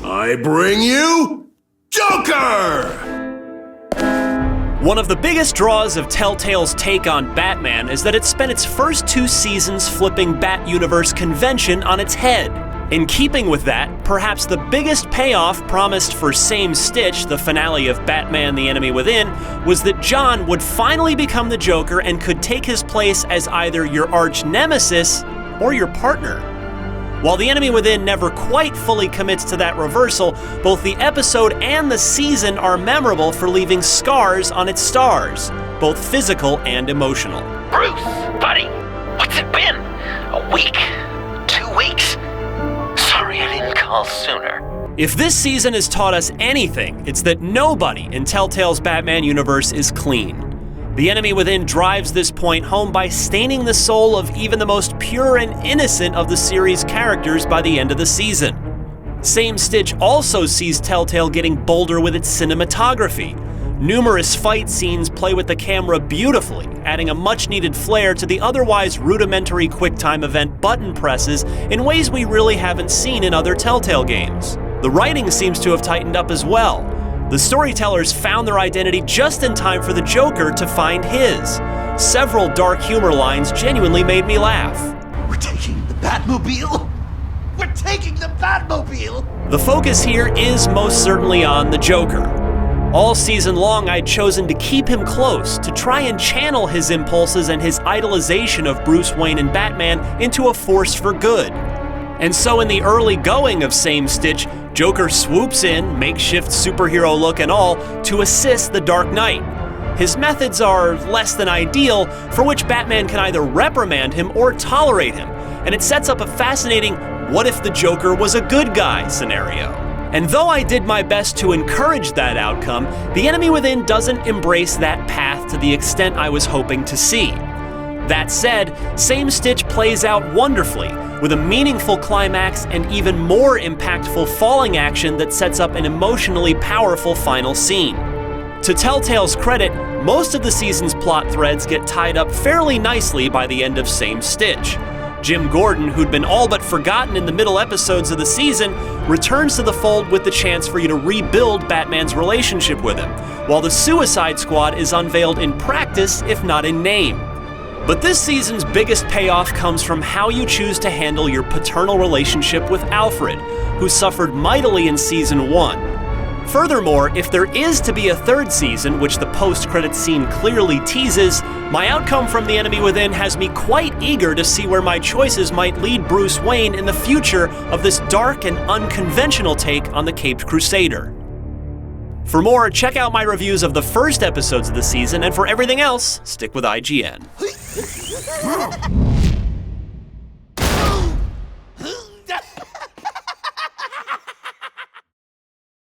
I bring you Joker! One of the biggest draws of Telltale's take on Batman is that it spent its first 2 seasons flipping Bat Universe convention on its head. In keeping with that, perhaps the biggest payoff promised for Same Stitch, the finale of Batman: The Enemy Within, was that John would finally become the Joker and could take his place as either your arch nemesis or your partner. While The Enemy Within never quite fully commits to that reversal, both the episode and the season are memorable for leaving scars on its stars, both physical and emotional. Bruce, buddy, what's it been? A week? 2 weeks? Sorry I didn't call sooner. If this season has taught us anything, it's that nobody in Telltale's Batman universe is clean. The Enemy Within drives this point home by staining the soul of even the most pure and innocent of the series' characters by the end of the season. Same Stitch also sees Telltale getting bolder with its cinematography. Numerous fight scenes play with the camera beautifully, adding a much-needed flair to the otherwise rudimentary QuickTime event button presses in ways we really haven't seen in other Telltale games. The writing seems to have tightened up as well. The storytellers found their identity just in time for the Joker to find his. Several dark humor lines genuinely made me laugh. We're taking the Batmobile? We're taking the Batmobile! The focus here is most certainly on the Joker. All season long, I'd chosen to keep him close, to try and channel his impulses and his idolization of Bruce Wayne and Batman into a force for good. And so in the early going of Same Stitch, Joker swoops in, makeshift superhero look and all, to assist the Dark Knight. His methods are less than ideal, for which Batman can either reprimand him or tolerate him, and it sets up a fascinating what if the Joker was a good guy scenario. And though I did my best to encourage that outcome, The Enemy Within doesn't embrace that path to the extent I was hoping to see. That said, Same Stitch plays out wonderfully, with a meaningful climax and even more impactful falling action that sets up an emotionally powerful final scene. To Telltale's credit, most of the season's plot threads get tied up fairly nicely by the end of Same Stitch. Jim Gordon, who'd been all but forgotten in the middle episodes of the season, returns to the fold with the chance for you to rebuild Batman's relationship with him, while the Suicide Squad is unveiled in practice, if not in name. But this season's biggest payoff comes from how you choose to handle your paternal relationship with Alfred, who suffered mightily in Season 1. Furthermore, if there is to be a 3rd season, which the post-credits scene clearly teases, my outcome from The Enemy Within has me quite eager to see where my choices might lead Bruce Wayne in the future of this dark and unconventional take on the Caped Crusader. For more, check out my reviews of the first episodes of the season, and for everything else, stick with IGN.